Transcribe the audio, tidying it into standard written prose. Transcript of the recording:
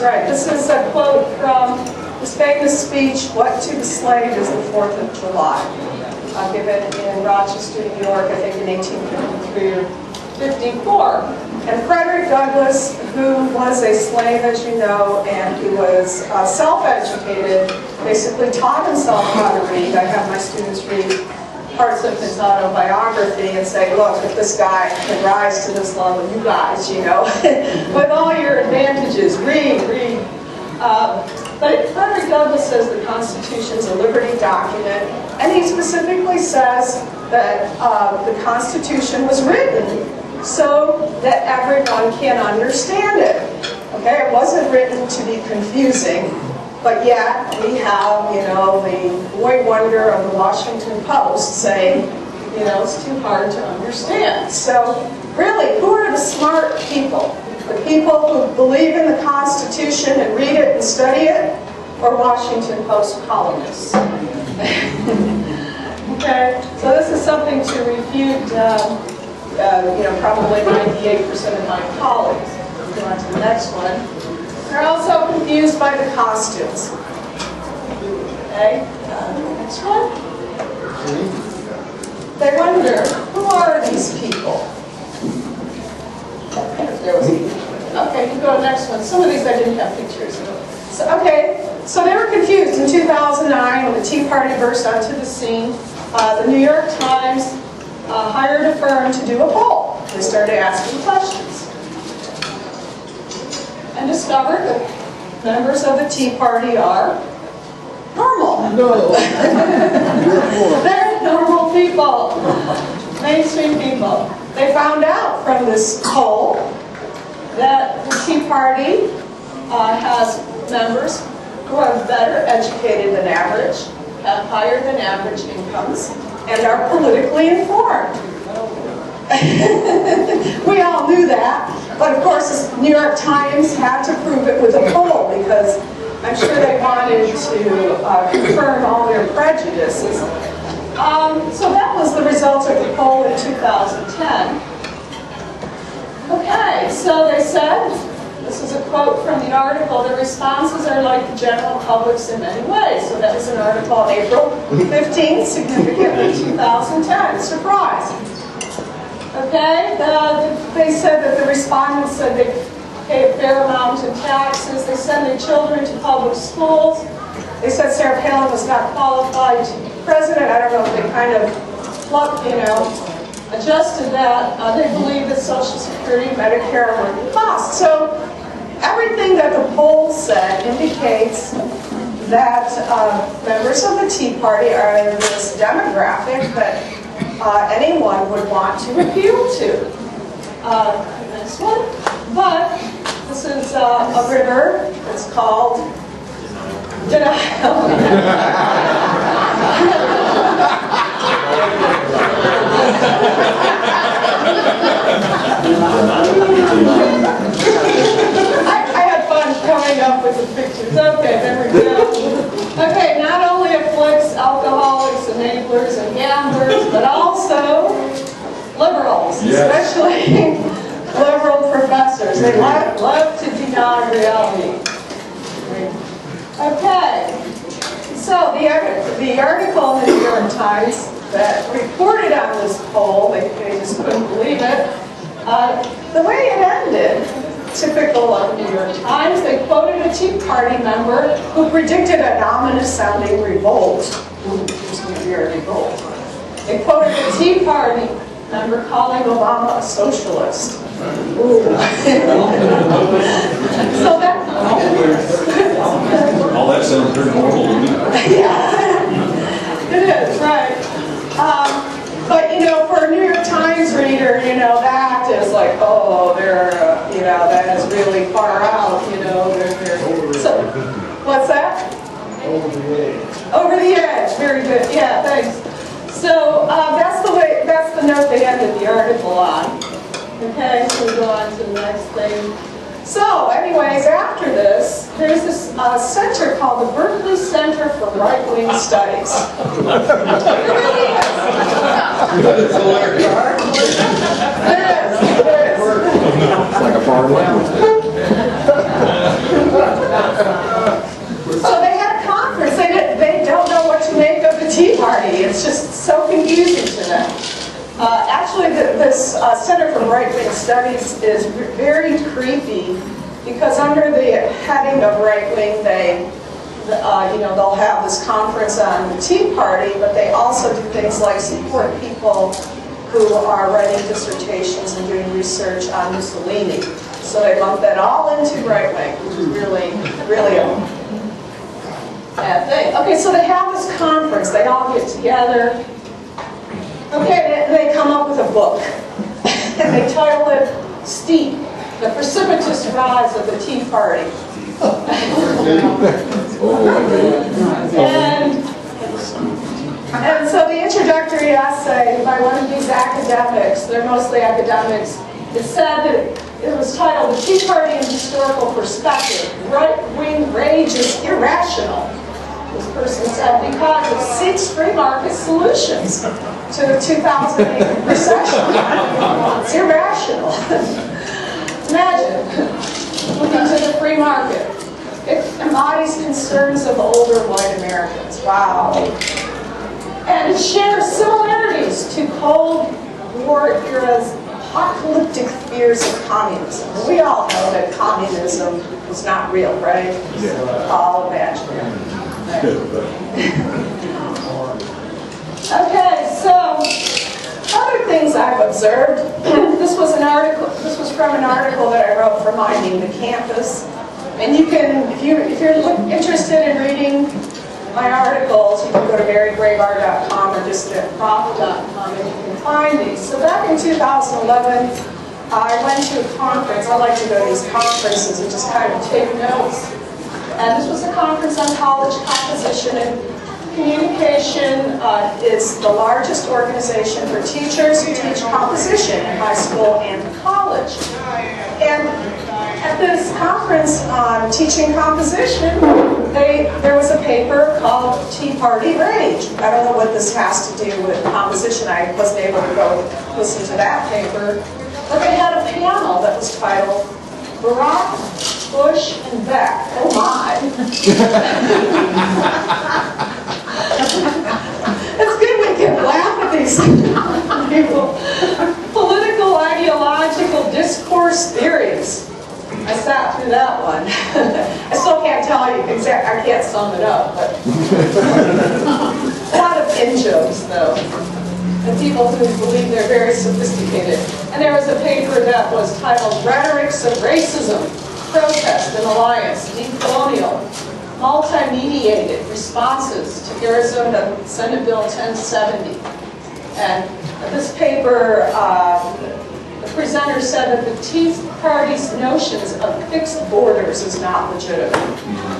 right. This is a quote from his famous speech, "What to the slave is the 4th of July," given in Rochester, New York, I think in 1853 or 54. And Frederick Douglass, who was a slave, as you know, and who was self-educated, basically taught himself how to read. I have my students read parts of his autobiography and say, look, if this guy can rise to this level, you guys, you know, with all your advantages, read. But Frederick Douglass says the Constitution's a liberty document, and he specifically says that the Constitution was written so that everyone can understand it. Okay, it wasn't written to be confusing, but yet we have, you know, the boy wonder of the Washington Post saying, you know, it's too hard to understand. So really, who are the smart people? The people who believe in the Constitution and read it and study it, or Washington Post columnists? Okay, so this is something to refute, you know, probably 98% of my colleagues. Go on to the next one. They're also confused by the costumes. Okay, next one. They wonder, who are these people? Okay, you go to the next one. Some of these I didn't have pictures. So, okay, so they were confused in 2009 when the Tea Party burst onto the scene. The New York Times hired a firm to do a poll. They started asking questions and discovered that members of the Tea Party are normal. No. They're normal people, mainstream people. They found out from this poll that the Tea Party has members who are better educated than average, have higher than average incomes, and are politically informed. We all knew that, but of course the New York Times had to prove it with a poll because I'm sure they wanted to confirm all their prejudices. So that was the result of the poll in 2010. Okay, so they said, this is a quote from the article, the responses are like the general public's in many ways. So that was an article on April 15th, significantly 2010. Surprise. Okay, they said that the respondents said they pay a fair amount in taxes. They send their children to public schools. They said Sarah Palin was not qualified to be president. I don't know if they kind of plucked, you know, adjusted that. They believe that Social Security, Medicare were costs. So everything that the poll said indicates that members of the Tea Party are in this demographic that anyone would want to appeal to. Next one. But this is a river. It's called Denial. I had fun coming up with the pictures. Okay, there we go. Okay, not only afflicts alcoholics, enablers, and gamblers, but also liberals, especially liberal professors. They love to deny reality. Okay, so the article in the New York Times that reported on this poll, they just couldn't believe it. The way it ended, typical of the New York Times, they quoted a Tea Party member who predicted an ominous-sounding revolt. There's going to be a revolt. They quoted a Tea Party member calling Obama a socialist. So that... All that sounds very normal to me. Yeah, it is, right. But, you know, for a New York Times reader, you know, that is like, oh, they're, you know, that is really far out, you know. So, what's that? Over the edge. Over the edge, very good. Yeah, thanks. So, that's the note they ended the article on. Okay, so we go on to the next thing. So, anyways, after this, there's this center called the Berkeley Center for Right-Wing Studies. It really is. It is. It's like a bar language. Center for Right-Wing Studies is very creepy because under the heading of right-wing, they'll have this conference on the Tea Party, but they also do things like support people who are writing dissertations and doing research on Mussolini. So they lump that all into right-wing, which is really, really a bad thing. Okay, so they have this conference. They all get together. Okay, they come up with a book. And they title it Steep, The Precipitous Rise of the Tea Party. And so the introductory essay by one of these academics, they're mostly academics, it said that it was titled The Tea Party in Historical Perspective. Right-wing rage is irrational. This person said because it seeks free market solutions to the 2008 recession. It's irrational. Imagine looking to the free market. It embodies concerns of older white Americans. Wow. And it shares similarities to Cold War era's apocalyptic fears of communism. And we all know that communism is not real, right? Yeah. All imaginary. Okay, so other things I've observed. This was from an article that I wrote for Minding the Campus. And you can, if you're interested in reading my articles, you can go to marygrabar.com or just at prof.com and you can find these. So back in 2011, I went to a conference. I like to go to these conferences and just kind of take notes. And this was a conference on college composition and communication. It's the largest organization for teachers who teach composition in high school and college. And at this conference on teaching composition, there was a paper called Tea Party Rage. I don't know what this has to do with composition. I wasn't able to go listen to that paper. But they had a panel that was titled Barack, Bush, and Beck. Oh my. It's good we can laugh at these people. Political ideological discourse theories. I sat through that one. I still can't tell you exactly, I can't sum it up, but a lot of in-jokes though. And people who believe they're very sophisticated. And there was a paper that was titled Rhetorics of Racism, Protest and Alliance, Decolonial, Multi-Mediated Responses to Arizona Senate Bill 1070. And this paper, the presenter said that the Tea Party's notions of fixed borders is not legitimate.